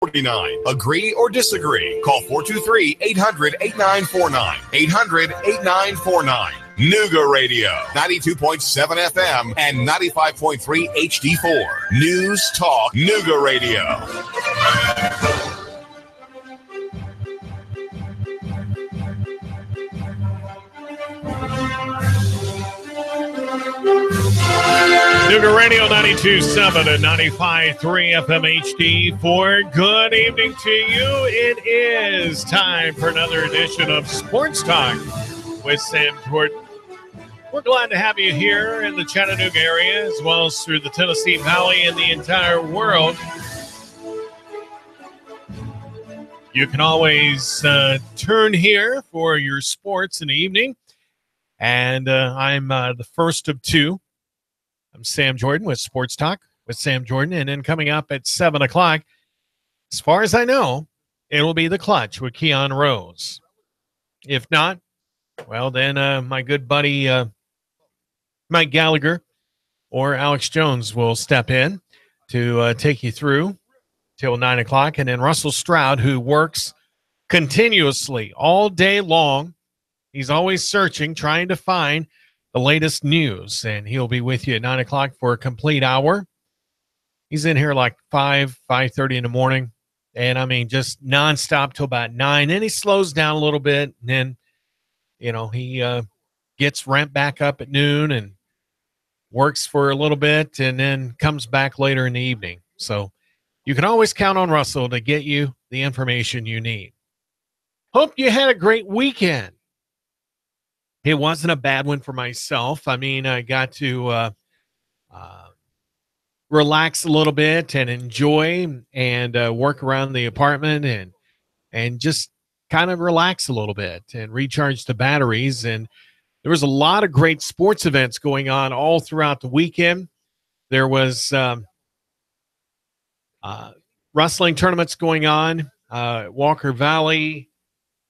49. Agree or disagree? Call 423-800-8949. 800-8949. Nooga Radio, 92.7 FM and 95.3 HD4. News Talk Nooga Radio. Nooga Radio 92.7 and 95.3 FM HD4. Good evening to you. It is time for another edition of Sports Talk with Sam Jordan. We're glad to have you here in the Chattanooga area, as well as through the Tennessee Valley and the entire world. You can always turn here for your sports in the evening. And I'm the first of two. I'm Sam Jordan with Sports Talk with Sam Jordan. And then coming up at 7 o'clock, as far as I know, it'll be The Clutch with Keon Rose. If not, well, then my good buddy Mike Gallagher or Alex Jones will step in to take you through till 9 o'clock. And then Russell Stroud, who works continuously all day long. He's always searching, trying to find the latest news, and he'll be with you at 9 o'clock for a complete hour. He's in here like 5:30 in the morning, and I mean just nonstop till about 9. Then he slows down a little bit, and then, you know, he gets ramped back up at noon and works for a little bit, and then comes back later in the evening. So you can always count on Russell to get you the information you need. Hope you had a great weekend. It wasn't a bad one for myself. I mean, I got to relax a little bit and enjoy and work around the apartment and just kind of relax a little bit and recharge the batteries. And there was a lot of great sports events going on all throughout the weekend. There was wrestling tournaments going on, Walker Valley,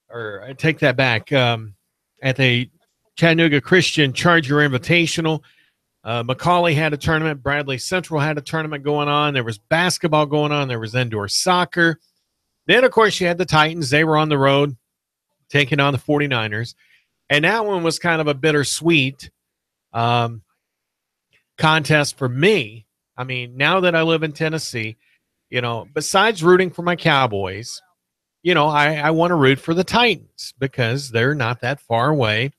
or I take that back, at the Chattanooga Christian Charger Invitational. McCauley had a tournament. Bradley Central had a tournament going on. There was basketball going on. There was indoor soccer. Then, of course, you had the Titans. They were on the road taking on the 49ers. And that one was kind of a bittersweet contest for me. I mean, now that I live in Tennessee, you know, besides rooting for my Cowboys, you know, I want to root for the Titans because they're not that far away.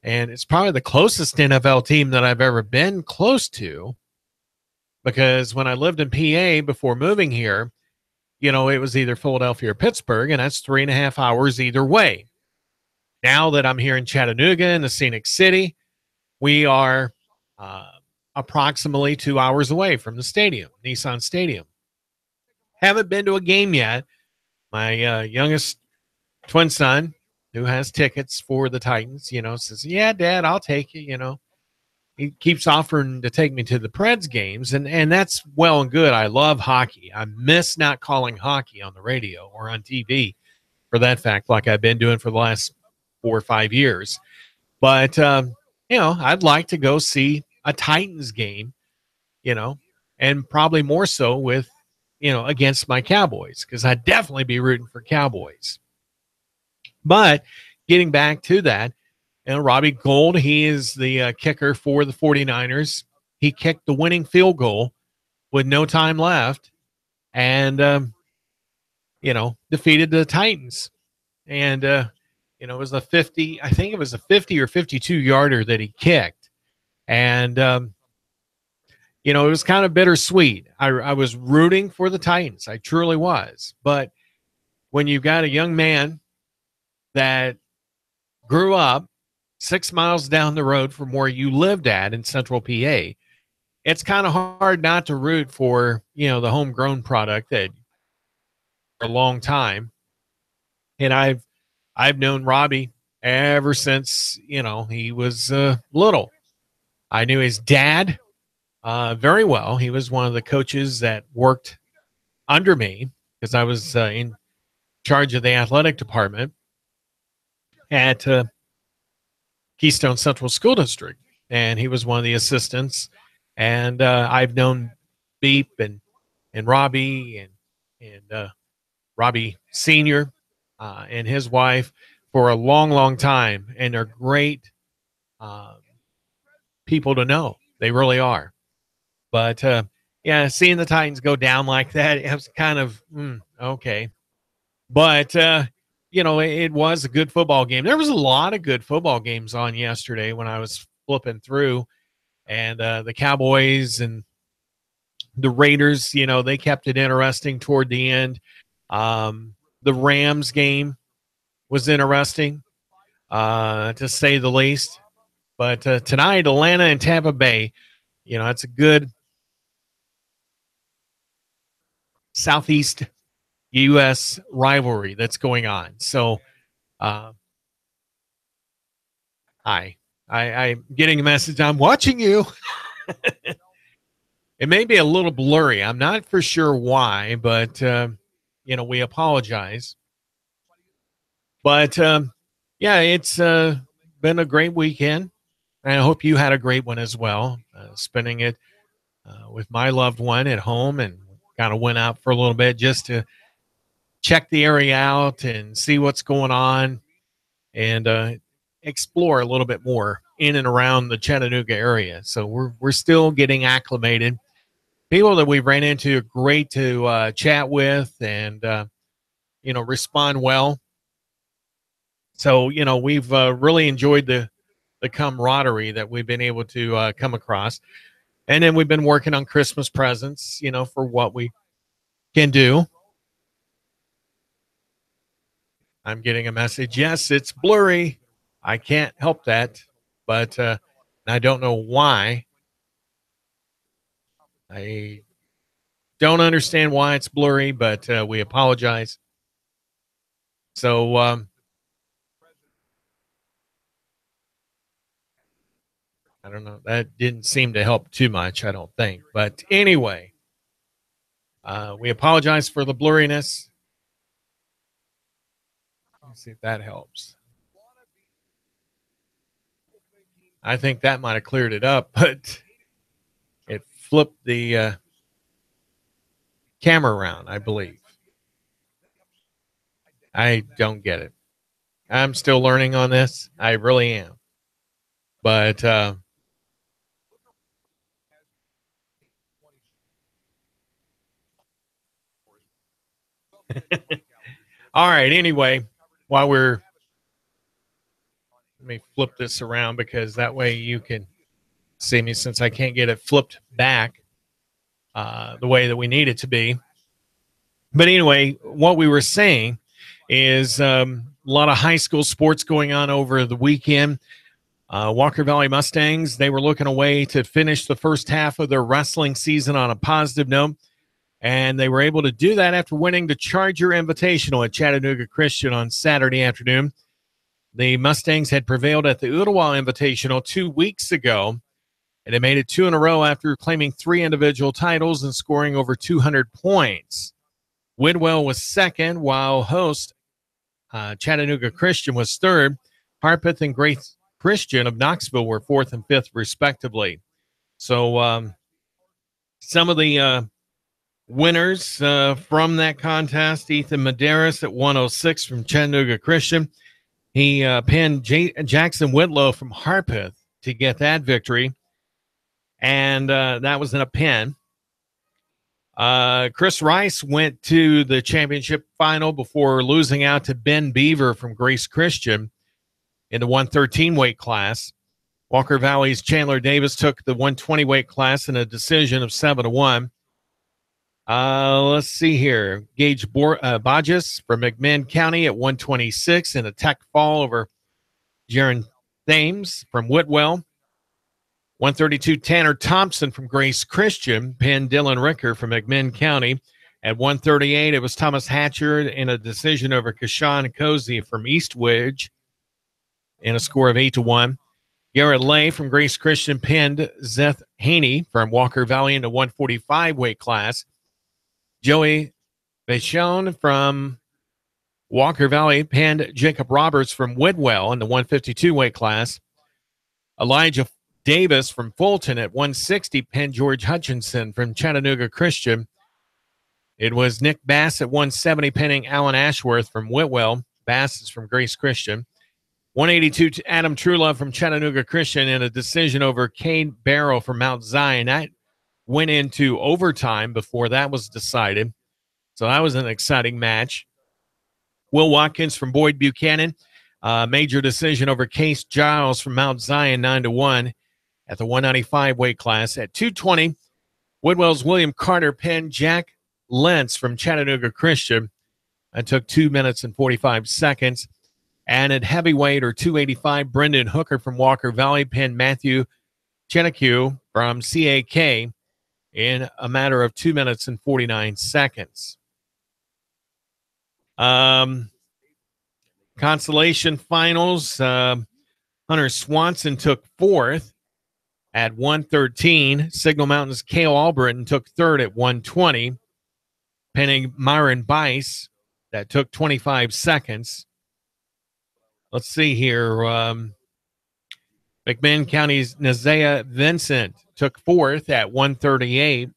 And it's probably the closest NFL team that I've ever been close to, because when I lived in PA before moving here, you know, it was either Philadelphia or Pittsburgh, and that's 3.5 hours either way. Now that I'm here in Chattanooga in the Scenic City, we are approximately 2 hours away from the stadium, Nissan Stadium. Haven't been to a game yet. My youngest twin son, who has tickets for the Titans, you know, says, yeah, Dad, I'll take you, you know. He keeps offering to take me to the Preds games, and that's well and good. I love hockey. I miss not calling hockey on the radio or on TV, for that fact, like I've been doing for the last 4 or 5 years. But, you know, I'd like to go see a Titans game, you know, and probably more so with, you know, against my Cowboys, because I'd definitely be rooting for Cowboys. But getting back to that, you know, Robbie Gould, he is the kicker for the 49ers. He kicked the winning field goal with no time left and, you know, defeated the Titans. And, you know, it was a 50, I think it was a 50 or 52 yarder that he kicked. And, you know, it was kind of bittersweet. I was rooting for the Titans. I truly was. But when you've got a young man that grew up 6 miles down the road from where you lived at in Central PA, it's kind of hard not to root for, you know, the homegrown product that for a long time. And I've known Robbie ever since, you know, he was little. I knew his dad very well. He was one of the coaches that worked under me because I was in charge of the athletic department at Keystone Central School District, and he was one of the assistants. And I've known Beep and Robbie and Robbie Sr. And his wife for a long, long time. And they're great people to know. They really are. But, yeah, seeing the Titans go down like that, it was kind of, okay. But, it was a good football game. There was a lot of good football games on yesterday when I was flipping through. And the Cowboys and the Raiders, they kept it interesting toward the end. The Rams game was interesting, to say the least. But tonight, Atlanta and Tampa Bay, it's a good Southeast U.S. rivalry that's going on. So, I'm getting a message. I'm watching you. It may be a little blurry. I'm not for sure why, but, we apologize. But, yeah, it's been a great weekend. And I hope you had a great one as well, spending it with my loved one at home, and kind of went out for a little bit just to check the area out and see what's going on, and explore a little bit more in and around the Chattanooga area. So we're still getting acclimated. People that we ran into are great to chat with and, respond well. So, we've really enjoyed the camaraderie that we've been able to come across. And then we've been working on Christmas presents, for what we can do. I'm getting a message. Yes, it's blurry. I can't help that, but I don't know why. I don't understand why it's blurry, but we apologize. So, I don't know. That didn't seem to help too much, I don't think. But anyway, we apologize for the blurriness. Let's see if that helps. I think that might have cleared it up, but it flipped the camera around, I believe. I don't get it. I'm still learning on this. I really am. But all right. Anyway, while let me flip this around, because that way you can see me, since I can't get it flipped back the way that we need it to be. But anyway, what we were saying is a lot of high school sports going on over the weekend. Walker Valley Mustangs, they were looking a way to finish the first half of their wrestling season on a positive note, and they were able to do that after winning the Charger Invitational at Chattanooga Christian on Saturday afternoon. The Mustangs had prevailed at the Ottawa Invitational 2 weeks ago, and they made it 2 in a row after claiming 3 individual titles and scoring over 200 points. Whitwell was second, while host Chattanooga Christian was third. Harpeth and Grace Christian of Knoxville were fourth and fifth, respectively. So some of the winners from that contest: Ethan Medeiros at 106 from Chattanooga Christian. He pinned Jackson Whitlow from Harpeth to get that victory, and that was in a pin. Chris Rice went to the championship final before losing out to Ben Beaver from Grace Christian in the 113 weight class. Walker Valley's Chandler Davis took the 120 weight class in a decision of 7-1. Let's see here. Gage Bodges from McMinn County at 126 in a tech fall over Jaron Thames from Whitwell. 132, Tanner Thompson from Grace Christian pinned Dylan Ricker from McMinn County. At 138, it was Thomas Hatcher in a decision over Kashawn Cozy from East Wedge in a score of 8-1. Garrett Lay from Grace Christian pinned Zeth Haney from Walker Valley in the 145 weight class. Joey Vachon from Walker Valley pinned Jacob Roberts from Whitwell in the 152 weight class. Elijah Davis from Fulton at 160 pinned George Hutchinson from Chattanooga Christian. It was Nick Bass at 170, pinning Alan Ashworth from Whitwell. Bass is from Grace Christian. 182 to Adam Truelove from Chattanooga Christian, and a decision over Cade Barrow from Mount Zion. That went into overtime before that was decided. So that was an exciting match. Will Watkins from Boyd Buchanan, major decision over Case Giles from Mount Zion, 9-1 at the 195 weight class. At 220, Woodwell's William Carter pinned Jack Lentz from Chattanooga Christian. That took 2 minutes and 45 seconds. And at heavyweight, or 285, Brendan Hooker from Walker Valley pinned Matthew Chenecue from CAK in a matter of 2 minutes and 49 seconds. Consolation finals, Hunter Swanson took fourth at 113. Signal Mountain's Cale Albritton took third at 120, pinning Myron Bice. That took 25 seconds. Let's see here. McMinn County's Nazea Vincent took fourth at 138.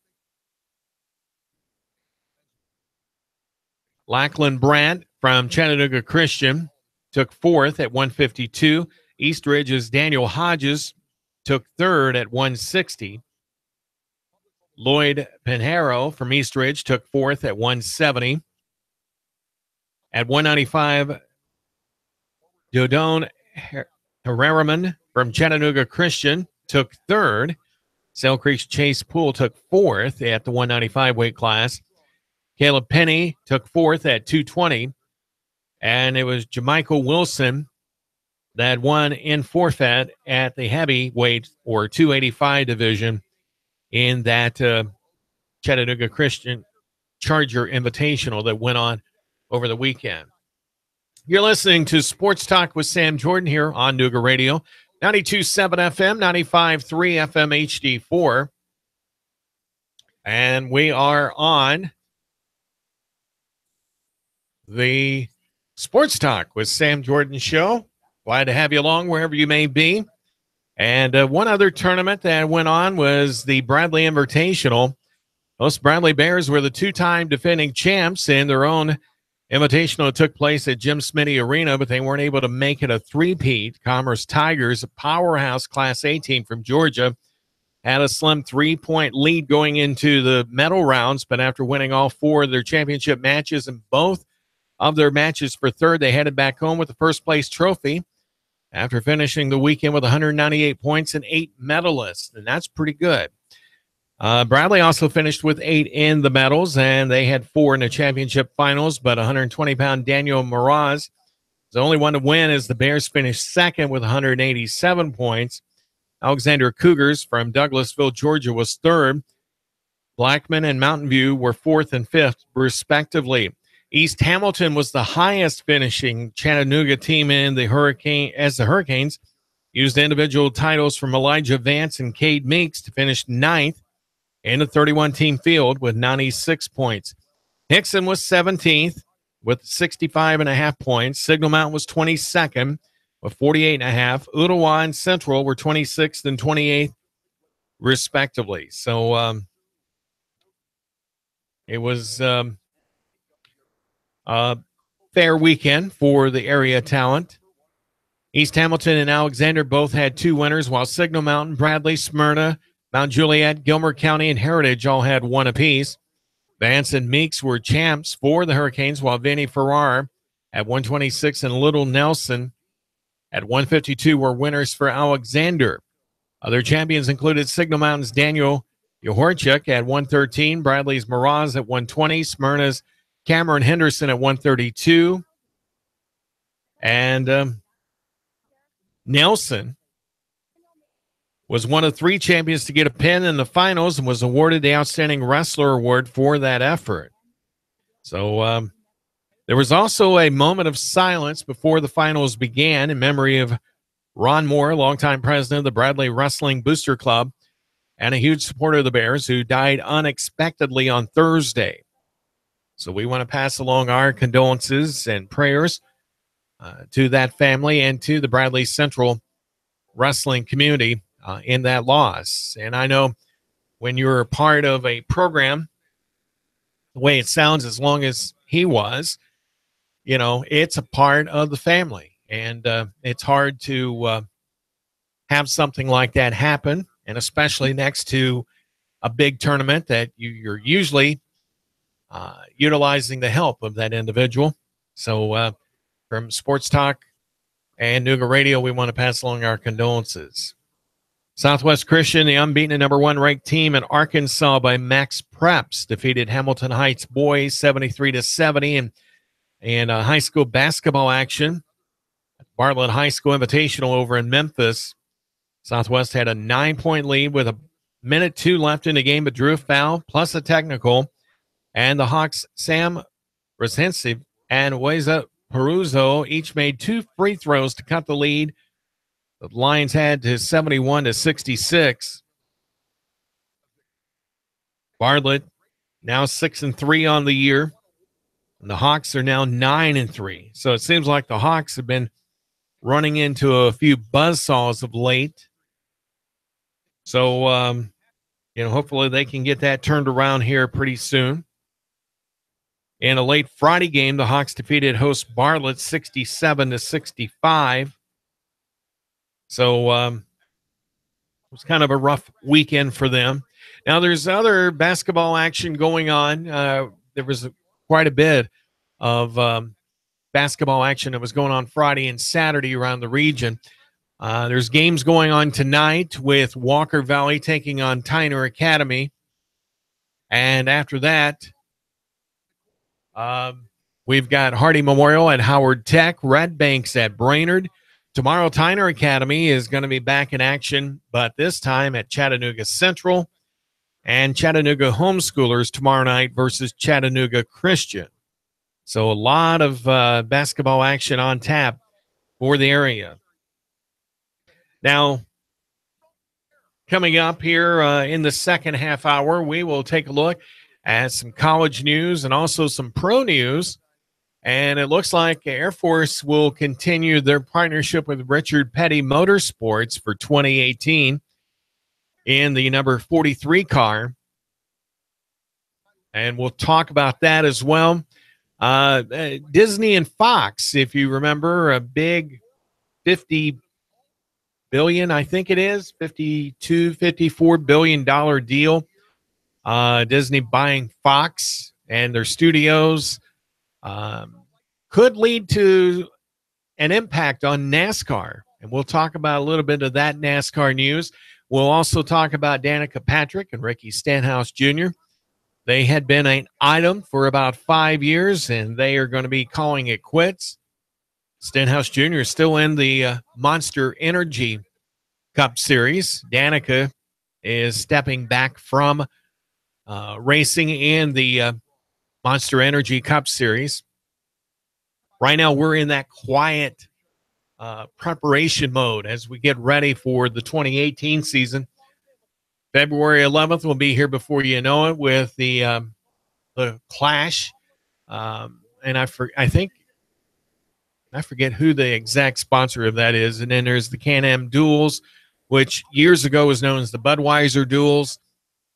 Lachlan Brandt from Chattanooga Christian took fourth at 152. East Ridge's Daniel Hodges took third at 160. Lloyd Pinheiro from East Ridge took fourth at 170. At 195, Dodone Herreraman from Chattanooga Christian took third. Sail Creek's Chase Poole took fourth at the 195 weight class. Caleb Penny took fourth at 220. And it was Jamichael Wilson that won in forfeit at the heavyweight, or 285 division, in that Chattanooga Christian Charger Invitational that went on over the weekend. You're listening to Sports Talk with Sam Jordan here on Nooga Radio, 92.7 FM, 95.3 FM HD4. And we are on the Sports Talk with Sam Jordan show. Glad to have you along wherever you may be. And one other tournament that went on was the Bradley Invitational. Those Bradley Bears were the two-time defending champs in their own invitational. That took place at Jim Smitty Arena, but they weren't able to make it a three-peat. Commerce Tigers, a powerhouse Class A team from Georgia, had a slim 3-point lead going into the medal rounds, but after winning all four of their championship matches and both of their matches for third, they headed back home with the first-place trophy after finishing the weekend with 198 points and 8 medalists, and that's pretty good. Bradley also finished with 8 in the medals, and they had 4 in the championship finals, but 120-pound Daniel Mraz is the only one to win as the Bears finished second with 187 points. Alexander Cougars from Douglasville, Georgia, was third. Blackman and Mountain View were fourth and fifth, respectively. East Hamilton was the highest finishing Chattanooga team in the Hurricane, as the Hurricanes used individual titles from Elijah Vance and Cade Meeks to finish ninth in the 31-team field with 96 points. Hickson was 17th with 65.5 points. Signal Mountain was 22nd with 48.5. Ottawa and Central were 26th and 28th, respectively. So it was a fair weekend for the area talent. East Hamilton and Alexander both had 2 winners, while Signal Mountain, Bradley, Smyrna, Mount Juliet, Gilmer County, and Heritage all had 1 apiece. Vance and Meeks were champs for the Hurricanes, while Vinny Farrar at 126 and Little Nelson at 152 were winners for Alexander. Other champions included Signal Mountain's Daniel Yahorchuk at 113, Bradley's Mraz at 120, Smyrna's Cameron Henderson at 132, and Nelson was one of 3 champions to get a pin in the finals and was awarded the Outstanding Wrestler Award for that effort. So there was also a moment of silence before the finals began in memory of Ron Moore, longtime president of the Bradley Wrestling Booster Club and a huge supporter of the Bears, who died unexpectedly on Thursday. So we want to pass along our condolences and prayers to that family and to the Bradley Central wrestling community in that loss. And I know when you're a part of a program the way it sounds, as long as he was, it's a part of the family. And it's hard to have something like that happen, and especially next to a big tournament that you're usually utilizing the help of that individual. So from Sports Talk and Nooga Radio, we want to pass along our condolences. Southwest Christian, the unbeaten and number one ranked team in Arkansas by Max Preps, defeated Hamilton Heights boys 73-70 in high school basketball action. Bartlett High School Invitational over in Memphis. Southwest had a 9-point lead with 1:02 left in the game, but drew a foul plus a technical. And the Hawks, Sam Resensive and Weza Peruzzo, each made 2 free throws to cut the lead. The Lions had to 71-66. Bartlett now 6-3 on the year, and the Hawks are now 9-3. So it seems like the Hawks have been running into a few buzzsaws of late. So, hopefully they can get that turned around here pretty soon. In a late Friday game, the Hawks defeated host Bartlett 67-65. So it was kind of a rough weekend for them. Now, there's other basketball action going on. There was quite a bit of basketball action that was going on Friday and Saturday around the region. There's games going on tonight with Walker Valley taking on Tyner Academy. And after that, we've got Hardy Memorial at Howard Tech, Red Banks at Brainerd. Tomorrow, Tyner Academy is going to be back in action, but this time at Chattanooga Central. And Chattanooga Homeschoolers tomorrow night versus Chattanooga Christian. So a lot of basketball action on tap for the area. Now, coming up here in the second half hour, we will take a look at some college news and also some pro news. And it looks like Air Force will continue their partnership with Richard Petty Motorsports for 2018 in the number 43 car. And we'll talk about that as well. Disney and Fox, if you remember, a big 50 billion, I think it is, $54 billion deal. Disney buying Fox and their studios could lead to an impact on NASCAR. And we'll talk about a little bit of that NASCAR news. We'll also talk about Danica Patrick and Ricky Stenhouse Jr. They had been an item for about 5 years, and they are going to be calling it quits. Stenhouse Jr. is still in the Monster Energy Cup Series. Danica is stepping back from racing in the Monster Energy Cup Series. Right now, we're in that quiet preparation mode as we get ready for the 2018 season. February 11th will be here before you know it with the Clash. And I forget who the exact sponsor of that is. And then there's the Can-Am Duels, which years ago was known as the Budweiser Duels,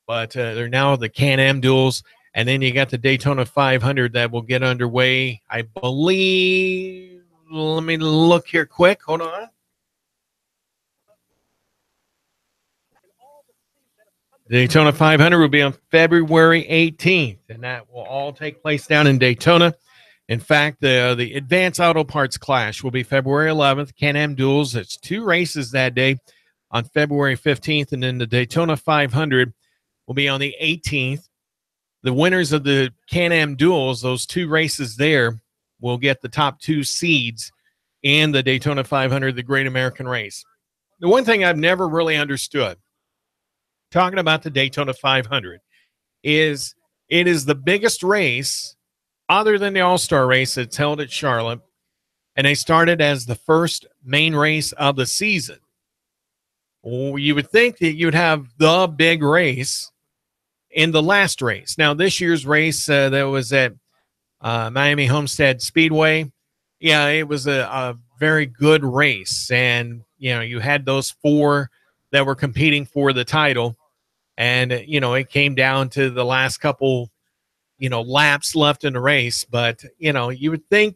but they're now the Can-Am Duels. And then you got the Daytona 500 that will get underway, I believe. Let me look here quick. Hold on. The Daytona 500 will be on February 18th, and that will all take place down in Daytona. In fact, the Advanced Auto Parts Clash will be February 11th. Can-Am Duels, it's 2 races that day on February 15th, and then the Daytona 500 will be on the 18th. The winners of the Can-Am Duels, those 2 races there, will get the top 2 seeds in the Daytona 500, the Great American Race. The one thing I've never really understood, talking about the Daytona 500, is it is the biggest race other than the All-Star race that's held at Charlotte, and they started as the first main race of the season. Well, you would think that you'd have the big race in the last race. Now, this year's race that was at Miami Homestead Speedway, yeah, it was a very good race, and you had those 4 that were competing for the title. And, it came down to the last couple laps left in the race. But, you would think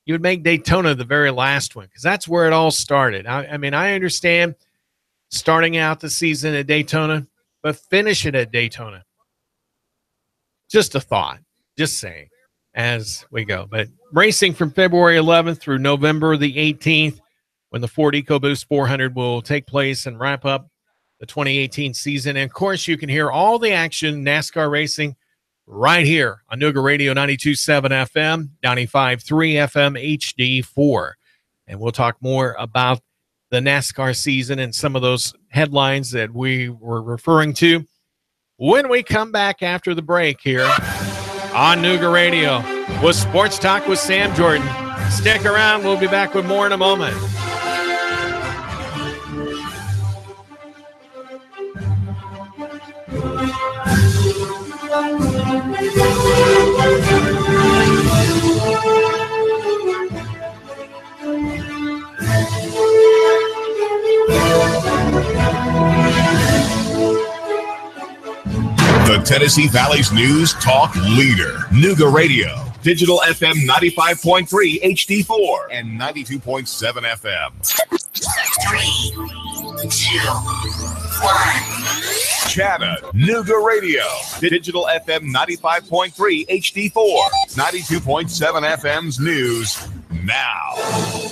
you would make Daytona the very last one because that's where it all started. I mean, I understand starting out the season at Daytona, but finish it at Daytona. Just a thought, just saying as we go. But racing from February 11th through November the 18th, when the Ford EcoBoost 400 will take place and wrap up the 2018 season. And of course, you can hear all the action NASCAR racing right here on Nooga Radio 92.7 FM, 95.3 FM HD4. And we'll talk more about the NASCAR season and some of those headlines that we were referring to when we come back after the break here on Nooga Radio with Sports Talk with Sam Jordan. Stick around. We'll be back with more in a moment. The Tennessee Valley's news talk leader, Nooga Radio. Digital FM 95.3 HD4 and 92.7 FM. 3, 2, 1. Chattanooga Radio. Digital FM 95.3 HD4, 92.7 FM's news now.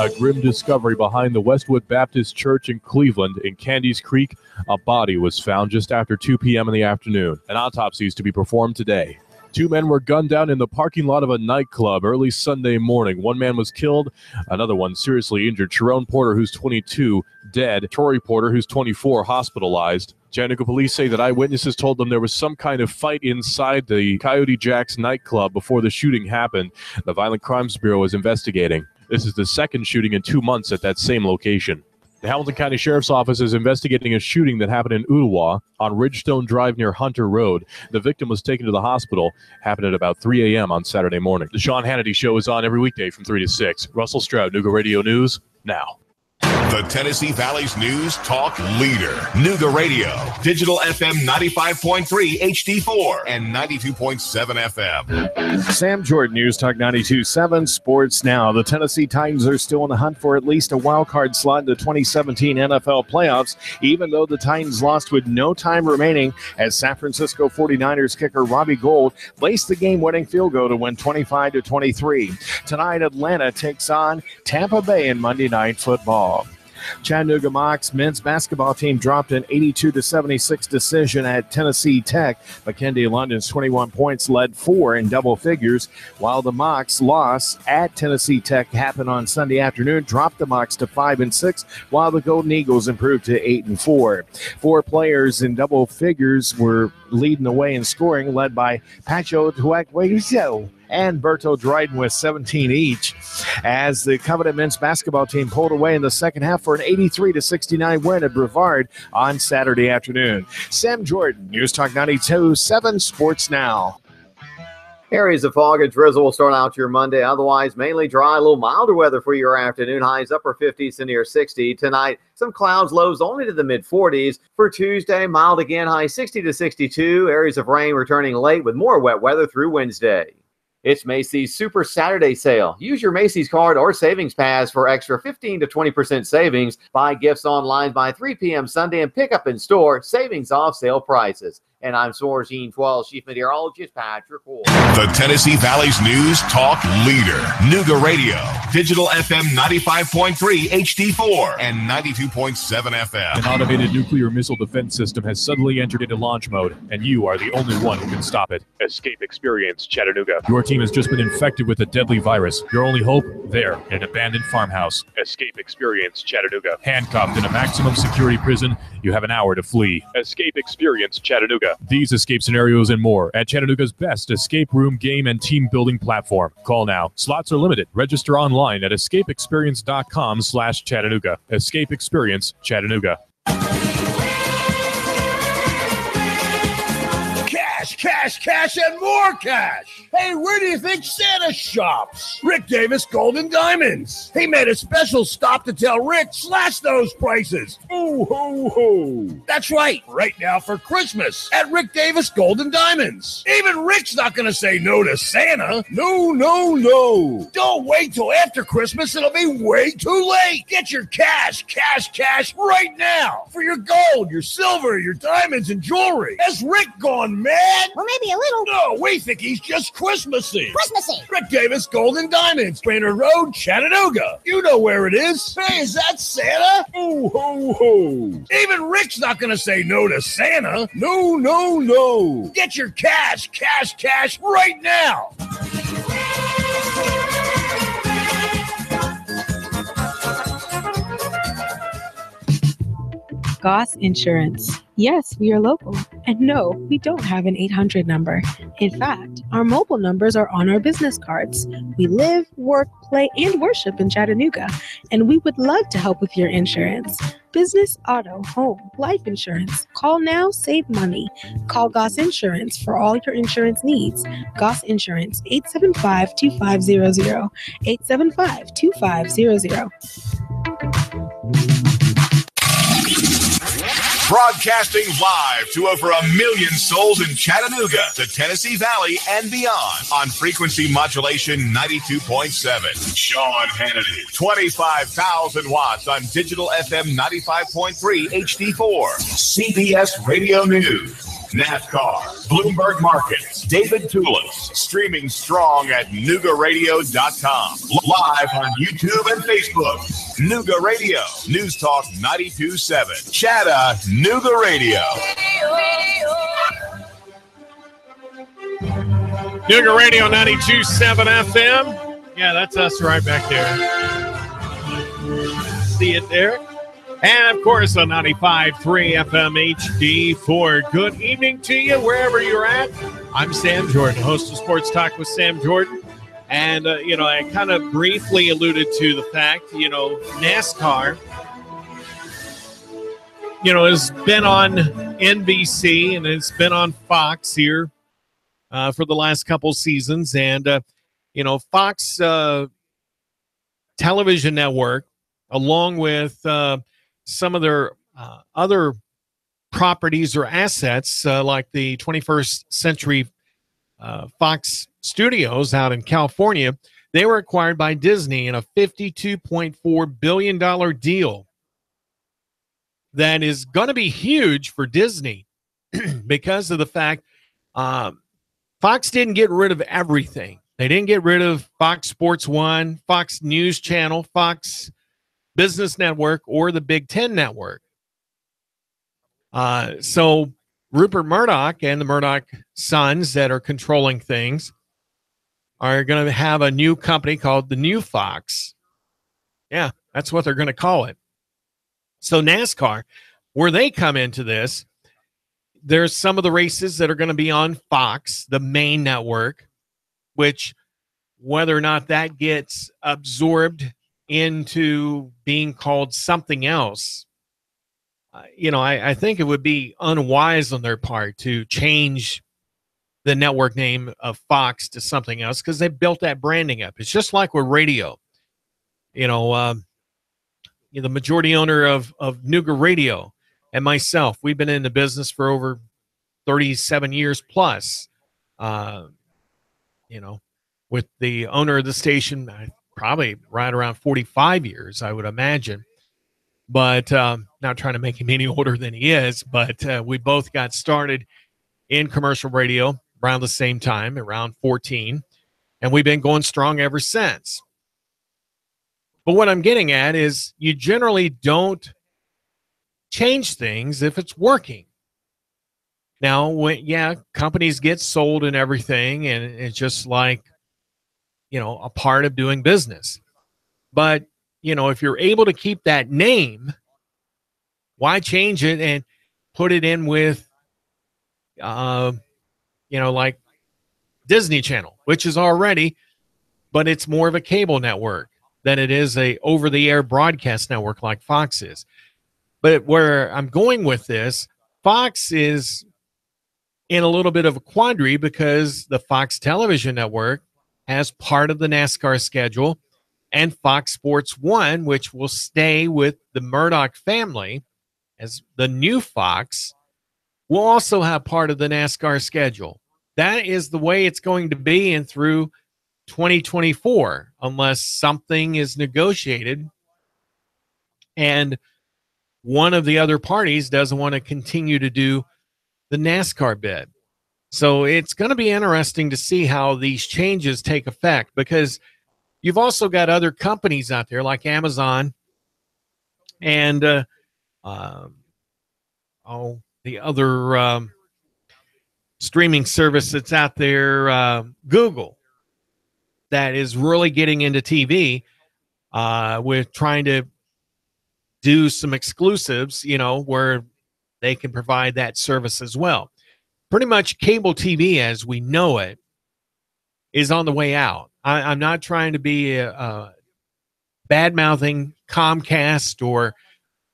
A grim discovery behind the Westwood Baptist Church in Cleveland in Candies Creek. A body was found just after 2 p.m. in the afternoon. An autopsy is to be performed today. 2 men were gunned down in the parking lot of a nightclub early Sunday morning. 1 man was killed, another one seriously injured. Sharon Porter, who's 22, dead. Tori Porter, who's 24, hospitalized. Chattanooga police say that eyewitnesses told them there was some kind of fight inside the Coyote Jack's nightclub before the shooting happened. The Violent Crimes Bureau is investigating. This is the second shooting in 2 months at that same location. The Hamilton County Sheriff's Office is investigating a shooting that happened in Ottawa on Ridgestone Drive near Hunter Road. The victim was taken to the hospital. Happened at about 3 a.m. on Saturday morning. The Sean Hannity Show is on every weekday from 3 to 6. Russell Stroud, Nooga Radio News, now. The Tennessee Valley's news talk leader, Nooga Radio. Digital FM 95.3 HD4 and 92.7 FM. Sam Jordan, News Talk 92.7 Sports Now. The Tennessee Titans are still in the hunt for at least a wild card slot in the 2017 NFL playoffs, even though the Titans lost with no time remaining as San Francisco 49ers kicker Robbie Gould laced the game-winning field goal to win 25-23. Tonight, Atlanta takes on Tampa Bay in Monday Night Football. Chattanooga Mocs men's basketball team dropped an 82-76 decision at Tennessee Tech. Mackenzie London's 21 points led 4 in double figures, while the Mocs loss at Tennessee Tech happened on Sunday afternoon, dropped the Mocs to 5-6, while the Golden Eagles improved to 8-4. 4 players in double figures were leading the way in scoring, led by Pacho Tuaqueso and Berto Dryden with 17 each, as the coveted men's basketball team pulled away in the second half for an 83-69 win at Brevard on Saturday afternoon. Sam Jordan, News Talk 92.7 Sports Now. Areas of fog and drizzle will start out your Monday. Otherwise, mainly dry, a little milder weather for your afternoon. Highs upper 50s to near 60. Tonight, some clouds, lows only to the mid-40s. For Tuesday, mild again, high 60 to 62. Areas of rain returning late with more wet weather through Wednesday. It's Macy's Super Saturday Sale. Use your Macy's card or savings pass for extra 15 to 20% savings. Buy gifts online by 3 p.m. Sunday and pick up in store. Savings off sale prices. And I'm Sorgene 12, Chief Meteorologist Patrick Ward. The Tennessee Valley's news talk leader, Nooga Radio. Digital FM 95.3 HD4 and 92.7 FM. An automated nuclear missile defense system has suddenly entered into launch mode, and you are the only one who can stop it. Escape Experience Chattanooga. Your team has just been infected with a deadly virus. Your only hope? There, in an abandoned farmhouse. Escape Experience Chattanooga. Handcuffed in a maximum security prison, you have an hour to flee. Escape Experience Chattanooga. These escape scenarios and more at Chattanooga's best escape room game and team building platform. Call now. Slots are limited. Register online at escapeexperience.com/Chattanooga. Escape Experience Chattanooga. Cash, cash, cash, and more cash. Hey, where do you think Santa shops? Rick Davis Gold and Diamonds. He made a special stop to tell Rick, slash those prices. Ooh, ho, ho. That's right now for Christmas at Rick Davis Gold and Diamonds. Even Rick's not going to say no to Santa. No, no, no. Don't wait till after Christmas. It'll be way too late. Get your cash, cash, cash right now for your gold, your silver, your diamonds, and jewelry. Has Rick gone mad? Well, maybe a little. No, we think he's just Christmassy. Christmassy. Rick Davis Gold and Diamonds, Brainerd Road, Chattanooga. You know where it is. Hey, is that Santa? Ooh, ho, ho. Even Rick's not going to say no to Santa. No, no, no. Get your cash, cash, cash right now. Goss Insurance. Yes, we are local. And no, we don't have an 800 number. In fact, our mobile numbers are on our business cards. We live, work, play, and worship in Chattanooga, and we would love to help with your insurance. Business, auto, home, life insurance. Call now, save money. Call Goss Insurance for all your insurance needs. Goss Insurance, 875-2500. 875-2500. Broadcasting live to over 1 million souls in Chattanooga, the Tennessee Valley, and beyond on frequency modulation 92.7. Sean Hannity, 25,000 watts on digital FM 95.3 HD4. CBS Radio News. NASCAR, Bloomberg Markets, David Tulis, streaming strong at Noogaradio.com. Live on YouTube and Facebook. Nooga Radio, News Talk 92.7. Chattanooga Radio. Nooga Radio 92.7 FM. Yeah, that's us right back there. See it there. And, of course, on 95.3 FM HD4. Good evening to you, wherever you're at. I'm Sam Jordan, host of Sports Talk with Sam Jordan. And, I kind of briefly alluded to the fact, NASCAR, has been on NBC and it's been on Fox here for the last couple seasons. And, Fox television network, along with some of their other properties or assets, like the 21st Century Fox Studios out in California, they were acquired by Disney in a $52.4 billion deal that is going to be huge for Disney because of the fact Fox didn't get rid of everything. They didn't get rid of Fox Sports 1, Fox News Channel, Fox Business Network, or the Big Ten Network. So Rupert Murdoch and the Murdoch sons that are controlling things are going to have a new company called the New Fox. Yeah, that's what they're going to call it. So NASCAR, where they come into this, there's some of the races that are going to be on Fox, the main network, which whether or not that gets absorbed into being called something else, I think it would be unwise on their part to change the network name of Fox to something else because they built that branding up. It's just like with radio. The majority owner of Nooga Radio and myself, we've been in the business for over 37 years plus. With the owner of the station, probably right around 45 years, I would imagine. But not trying to make him any older than he is, but we both got started in commercial radio around the same time, around 14, and we've been going strong ever since. But what I'm getting at is you generally don't change things if it's working. Now, when companies get sold and everything, and it's just like, a part of doing business. But, if you're able to keep that name, why change it and put it in with, like Disney Channel, which is already, but it's more of a cable network than it is a over-the-air broadcast network like Fox is. But where I'm going with this, Fox is in a little bit of a quandary because the Fox television network has part of the NASCAR schedule, and Fox Sports 1, which will stay with the Murdoch family as the new Fox, will also have part of the NASCAR schedule. That is the way it's going to be and through 2024, unless something is negotiated and one of the other parties doesn't want to continue to do the NASCAR bid. So it's going to be interesting to see how these changes take effect, because you've also got other companies out there like Amazon and the other streaming service that's out there, Google, that is really getting into TV with trying to do some exclusives, where they can provide that service as well. Pretty much cable TV as we know it is on the way out. I'm not trying to be bad-mouthing Comcast or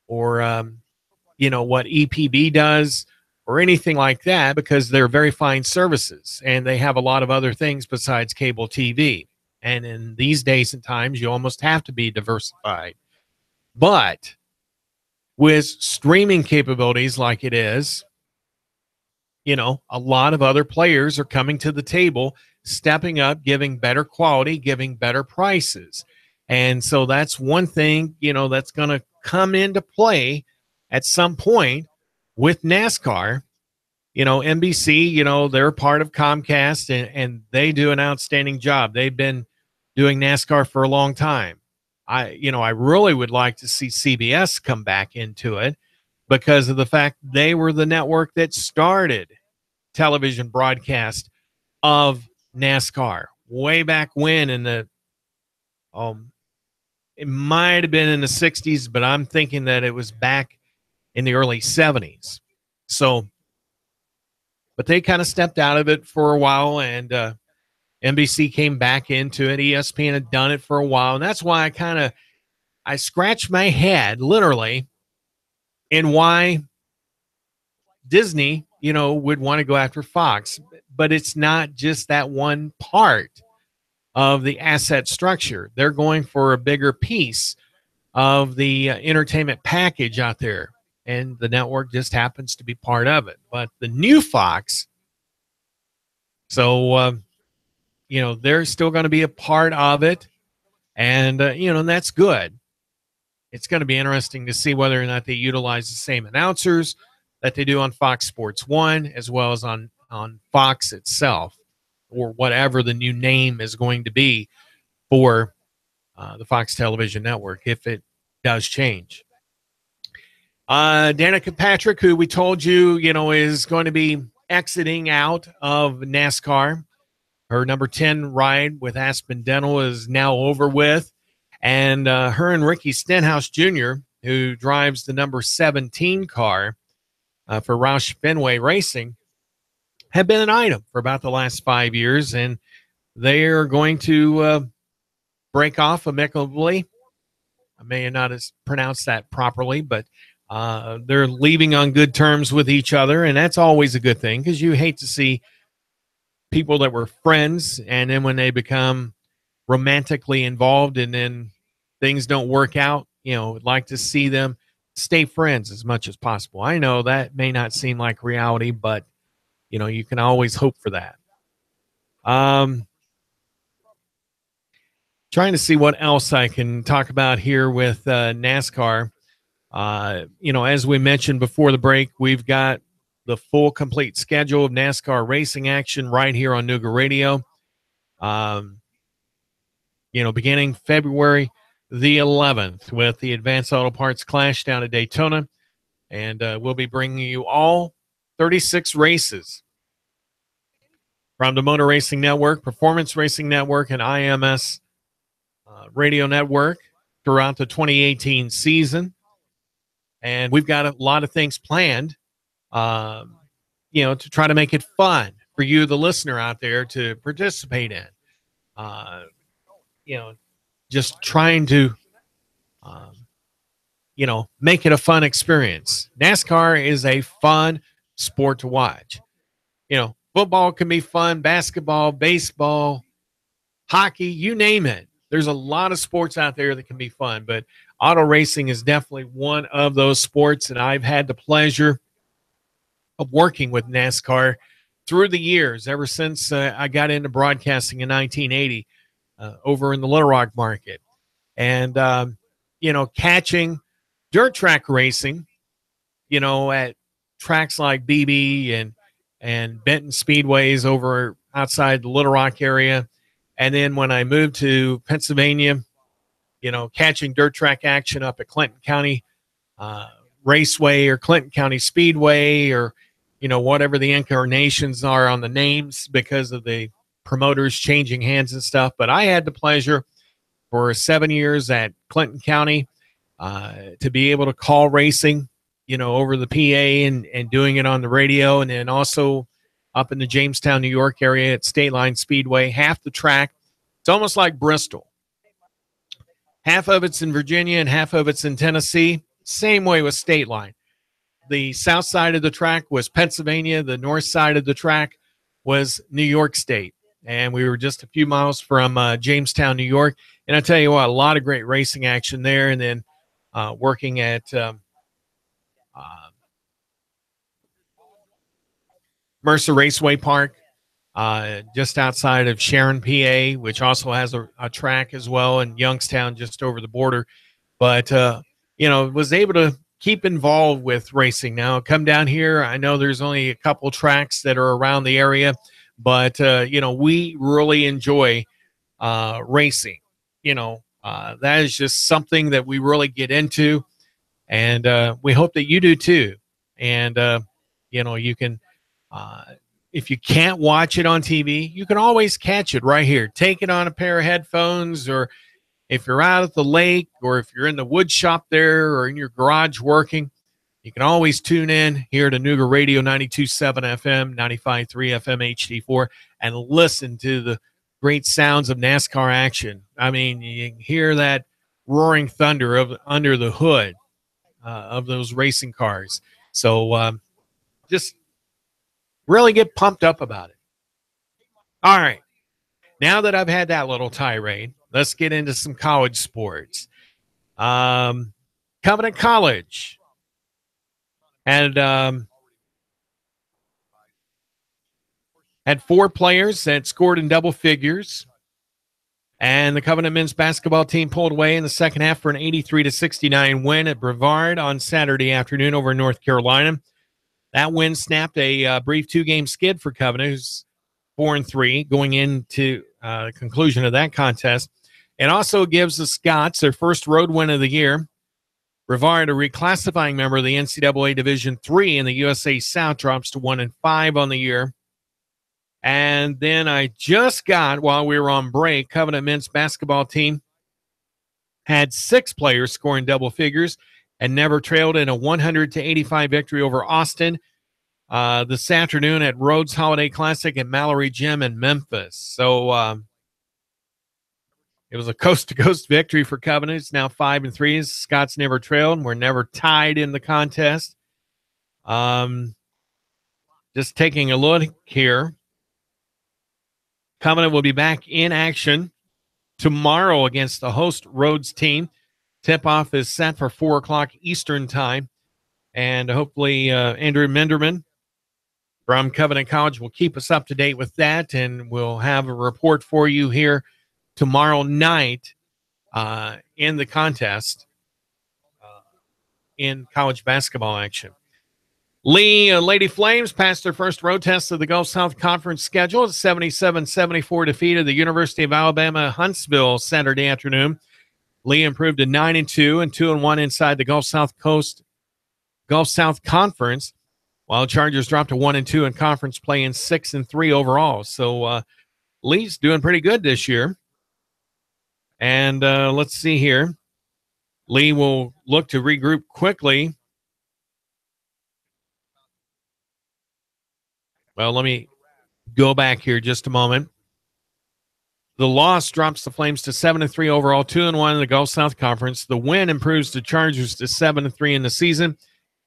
what EPB does or anything like that, because they're very fine services and they have a lot of other things besides cable TV. And in these days and times, you almost have to be diversified. But with streaming capabilities like it is, a lot of other players are coming to the table, stepping up, giving better quality, giving better prices. And so that's one thing, that's going to come into play at some point with NASCAR. NBC, they're part of Comcast and they do an outstanding job. They've been doing NASCAR for a long time. I really would like to see CBS come back into it because of the fact they were the network that started television broadcast of NASCAR way back when in the, it might have been in the 60s, but I'm thinking that it was back in the early 70s. So, but they kind of stepped out of it for a while, and NBC came back into it. ESPN had done it for a while, and that's why I scratched my head literally in why Disney, would want to go after Fox. But it's not just that one part of the asset structure. They're going for a bigger piece of the entertainment package out there, and the network just happens to be part of it. But the new Fox, so they're still going to be a part of it, and and that's good. It's going to be interesting to see whether or not they utilize the same announcers that they do on Fox Sports 1 as well as on Fox itself, or whatever the new name is going to be for the Fox television network, if it does change. Danica Patrick, who we told you, is going to be exiting out of NASCAR. Her number 10 ride with Aspen Dental is now over with. And her and Ricky Stenhouse Jr., who drives the number 17 car for Roush Fenway Racing, have been an item for about the last 5 years. And they are going to break off amicably. I may not have pronounced that properly, but they're leaving on good terms with each other. And that's always a good thing, because you hate to see people that were friends, and then when they become romantically involved and then things don't work out, would like to see them stay friends as much as possible. I know that may not seem like reality, but you can always hope for that. Trying to see what else I can talk about here with NASCAR. As we mentioned before the break, we've got the full complete schedule of NASCAR racing action right here on Nooga Radio. Beginning February the 11th with the Advanced Auto Parts Clash down at Daytona. And we'll be bringing you all 36 races from the Motor Racing Network, Performance Racing Network, and IMS Radio Network throughout the 2018 season. And we've got a lot of things planned, to try to make it fun for you, the listener out there, to participate in. Just trying to, make it a fun experience. NASCAR is a fun sport to watch. football can be fun, basketball, baseball, hockey, you name it. There's a lot of sports out there that can be fun, but auto racing is definitely one of those sports, and I've had the pleasure of working with NASCAR through the years, ever since I got into broadcasting in 1980 over in the Little Rock market. And, catching dirt track racing, at tracks like BB and Benton Speedways over outside the Little Rock area. And then when I moved to Pennsylvania, catching dirt track action up at Clinton County Raceway or Clinton County Speedway or, whatever the incarnations are on the names because of the promoters changing hands and stuff. But I had the pleasure for 7 years at Clinton County to be able to call racing, over the PA and doing it on the radio. And then also up in the Jamestown, New York area at State Line Speedway, half the track. It's almost like Bristol. Half of it's in Virginia and half of it's in Tennessee. Same way with State Line. The south side of the track was Pennsylvania. The north side of the track was New York State. And we were just a few miles from Jamestown, New York. And I tell you what, a lot of great racing action there. And then working at Mercer Raceway Park, just outside of Sharon, PA, which also has a track as well, in Youngstown, just over the border. But, was able to keep involved with racing. Now, come down here, I know there's only a couple tracks that are around the area, but, we really enjoy racing. That is just something that we really get into, and we hope that you do too. And, you can, if you can't watch it on TV, you can always catch it right here. Take it on a pair of headphones, or if you're out at the lake, or if you're in the wood shop there or in your garage working, you can always tune in here to Nooga Radio 92.7 FM, 95.3 FM HD4, and listen to the great sounds of NASCAR action. I mean, you can hear that roaring thunder of under the hood of those racing cars. So just really get pumped up about it. All right. Now that I've had that little tirade, let's get into some college sports. Covenant College had 4 players that scored in double figures. And the Covenant men's basketball team pulled away in the second half for an 83-69 win at Brevard on Saturday afternoon over North Carolina. That win snapped a brief 2-game skid for Covenant, who's 4-3 going into the conclusion of that contest. It also gives the Scots their first road win of the year. Brevard, a reclassifying member of the NCAA Division III in the USA South, drops to 1-5 on the year. And then I just got, while we were on break, Covenant men's basketball team had 6 players scoring double figures and never trailed in a 100-85 victory over Austin this afternoon at Rhodes Holiday Classic at Mallory Gym in Memphis. So it was a coast-to-coast victory for Covenant. It's now 5-3. Scots never trailed and were never tied in the contest. Just taking a look here. Covenant will be back in action tomorrow against the host Rhodes team. Tip-off is set for 4 o'clock Eastern time. And hopefully Andrew Menderman from Covenant College will keep us up to date with that, and we'll have a report for you here tomorrow night in the contest in college basketball action. Lee Lady Flames passed their first road test of the Gulf South Conference schedule. A 77-74 defeat of the University of Alabama Huntsville Saturday afternoon. Lee improved to 9-2 and 2-1 inside the Gulf South Conference, while Chargers dropped to 1-2 in conference play and 6-3 overall. So Lee's doing pretty good this year. And let's see here. Lee will look to regroup quickly. Well, let me go back here just a moment. The loss drops the Flames to 7-3 overall, 2-1 in the Gulf South Conference. The win improves the Chargers to 7-3 in the season,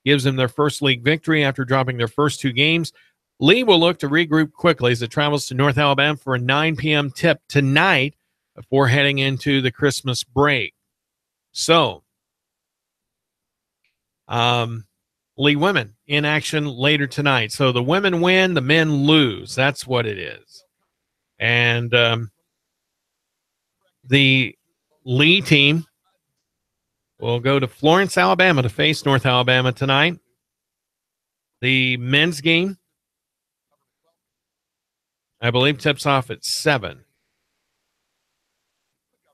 gives them their first league victory after dropping their first 2 games. Lee will look to regroup quickly as it travels to North Alabama for a 9 p.m. tip tonight before heading into the Christmas break. So, Lee women in action later tonight. So the women win, the men lose. That's what it is. And the Lee team will go to Florence, Alabama to face North Alabama tonight. The men's game, I believe, tips off at 7.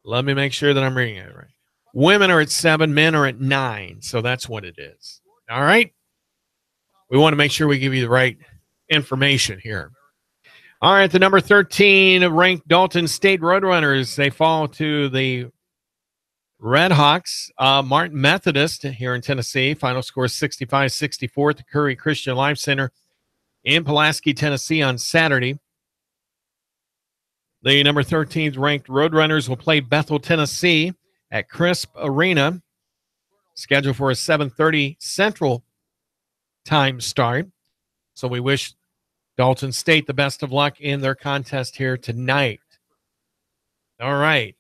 Let me make sure that I'm reading it right. Women are at 7, men are at 9. So that's what it is. All right. We want to make sure we give you the right information here. All right. The number 13 ranked Dalton State Roadrunners, they fall to the Red Hawks. Martin Methodist here in Tennessee. Final score 65-64 at the Curry Christian Life Center in Pulaski, Tennessee on Saturday. The number 13th ranked Roadrunners will play Bethel, Tennessee at Crisp Arena, scheduled for a 7:30 Central time start. So we wish Dalton State the best of luck in their contest here tonight. All right.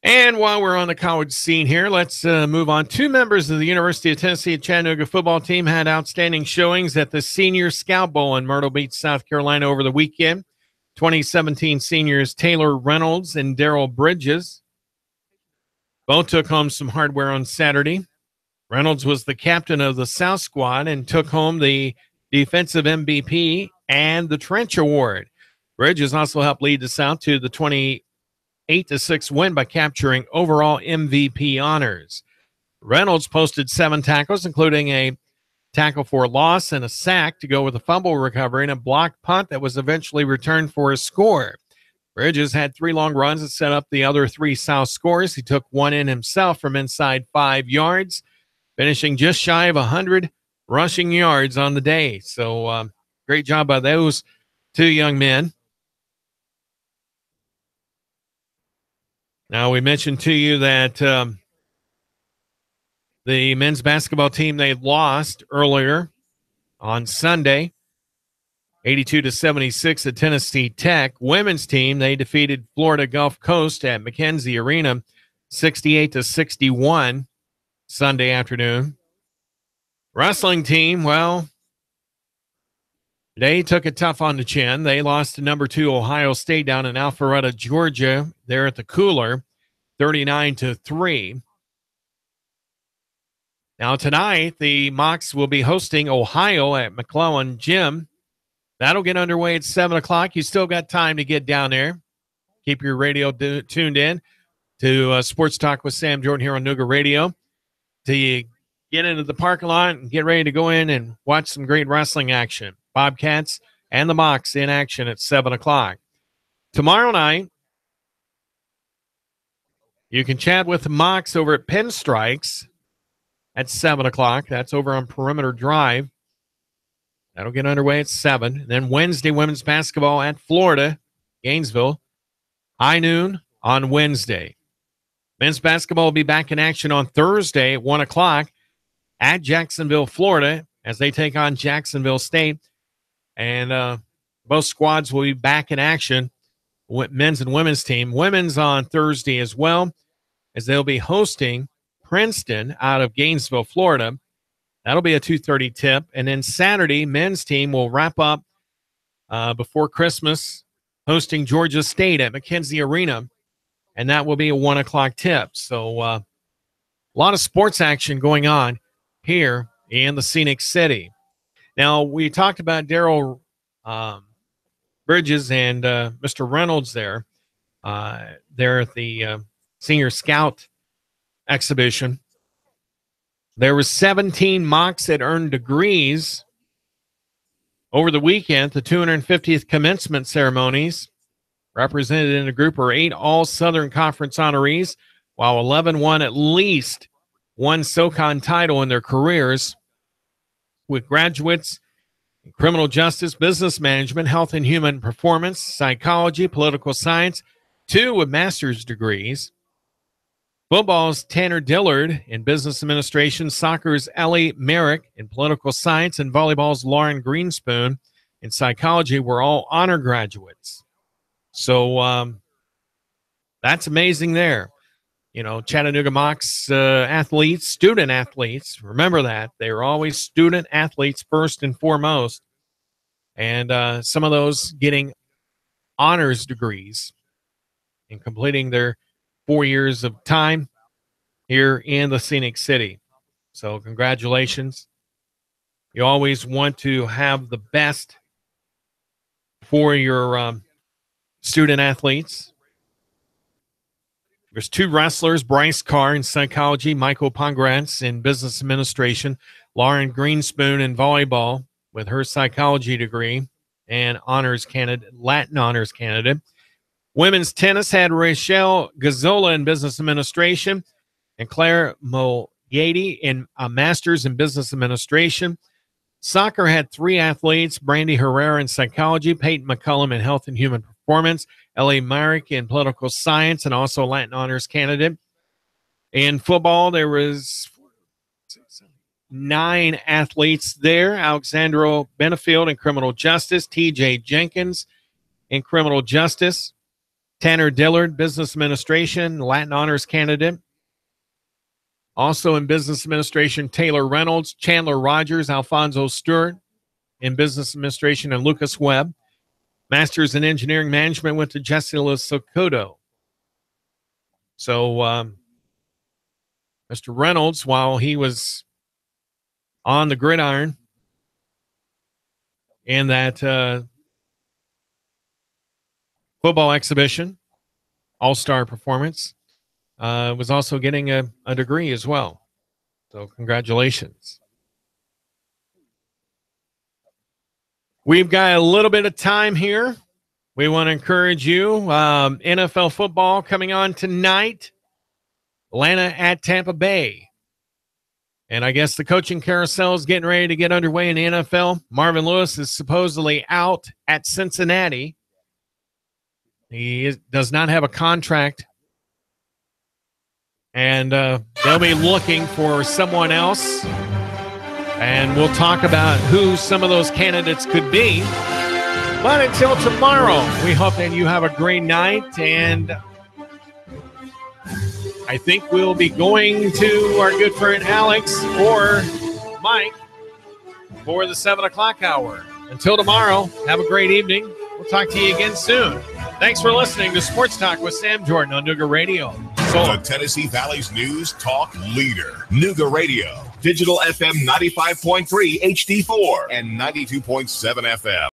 And while we're on the college scene here, let's move on. 2 members of the University of Tennessee Chattanooga football team had outstanding showings at the Senior Scout Bowl in Myrtle Beach, South Carolina over the weekend. 2017 seniors Taylor Reynolds and Darrell Bridges both took home some hardware on Saturday. Reynolds was the captain of the South Squad and took home the defensive MVP and the Trench Award. Bridges also helped lead the South to the 28-6 win by capturing overall MVP honors. Reynolds posted 7 tackles, including a tackle for a loss and a sack to go with a fumble recovery and a blocked punt that was eventually returned for a score. Bridges had 3 long runs that set up the other 3 South scores. He took one in himself from inside 5 yards, finishing just shy of 100 rushing yards on the day. So great job by those 2 young men. Now, we mentioned to you that the men's basketball team, they lost earlier on Sunday, 82-76 at Tennessee Tech. Women's team, they defeated Florida Gulf Coast at McKenzie Arena, 68-61 Sunday afternoon. Wrestling team, well, they took it tough on the chin. They lost to number 2 Ohio State down in Alpharetta, Georgia. They're at the Cooler, 39-3. Now tonight, the Mocs will be hosting Ohio at McClellan Gym. That'll get underway at 7 o'clock. You still got time to get down there. Keep your radio tuned in to Sports Talk with Sam Jordan here on Nooga Radio. Till you get into the parking lot and get ready to go in and watch some great wrestling action. Bobcats and the Mocs in action at 7 o'clock. Tomorrow night, you can chat with the Mocs over at Pinstrikes at 7 o'clock. That's over on Perimeter Drive. That'll get underway at 7. And then Wednesday, women's basketball at Florida, Gainesville, high noon on Wednesday. Men's basketball will be back in action on Thursday at 1 o'clock at Jacksonville, Florida, as they take on Jacksonville State. And both squads will be back in action, men's and women's team. Women's on Thursday as well, as they'll be hosting Princeton out of Gainesville, Florida. That'll be a 2:30 tip. And then Saturday, men's team will wrap up before Christmas, hosting Georgia State at McKenzie Arena. And that will be a 1 o'clock tip. So a lot of sports action going on here in the Scenic City. Now, we talked about Darrell Bridges and Mr. Reynolds there. They're at the Senior Scout exhibition. There were 17 Mocs that earned degrees over the weekend. The 250th commencement ceremonies. Represented in the group are 8 All-Southern Conference honorees, while 11 won at least one SoCon title in their careers, with graduates in criminal justice, business management, health and human performance, psychology, political science, 2 with master's degrees. Football's Tanner Dillard in business administration, soccer's Ellie Merrick in political science, and volleyball's Lauren Greenspoon in psychology were all honor graduates. So that's amazing there. You know, Chattanooga Mocs athletes, student athletes, remember that. They were always student athletes first and foremost. And some of those getting honors degrees and completing their 4 years of time here in the Scenic City. So congratulations. You always want to have the best for your student athletes. There's 2 wrestlers, Bryce Carr in psychology, Michael Pongratz in business administration, Lauren Greenspoon in volleyball with her psychology degree and honors candidate, Latin honors candidate. Women's tennis had Rachel Gazzola in business administration and Claire Mulgady in a master's in business administration. Soccer had 3 athletes, Brandy Herrera in psychology, Peyton McCullum in health and human performance, Ellie Myrick in political science, and also Latin honors candidate. In football, there was 9 athletes there. Alexandro Benefield in criminal justice, TJ Jenkins in criminal justice, Tanner Dillard, business administration, Latin honors candidate. Also in business administration, Taylor Reynolds, Chandler Rogers, Alfonso Stewart in business administration, and Lucas Webb. Masters in engineering management went to Jessica Sokoto. So Mr. Reynolds, while he was on the gridiron in that football exhibition, all-star performance, was also getting a degree as well. So congratulations. We've got a little bit of time here. We want to encourage you. NFL football coming on tonight. Atlanta at Tampa Bay. And I guess the coaching carousel is getting ready to get underway in the NFL. Marvin Lewis is supposedly out at Cincinnati. He does not have a contract. And they'll be looking for someone else. And we'll talk about who some of those candidates could be. But until tomorrow, we hope that you have a great night. And I think we'll be going to our good friend Alex or Mike for the 7 o'clock hour. Until tomorrow, have a great evening. We'll talk to you again soon. Thanks for listening to Sports Talk with Sam Jordan on Nooga Radio. The Tennessee Valley's news talk leader, Nooga Radio. Digital FM 95.3 HD4 and 92.7 FM.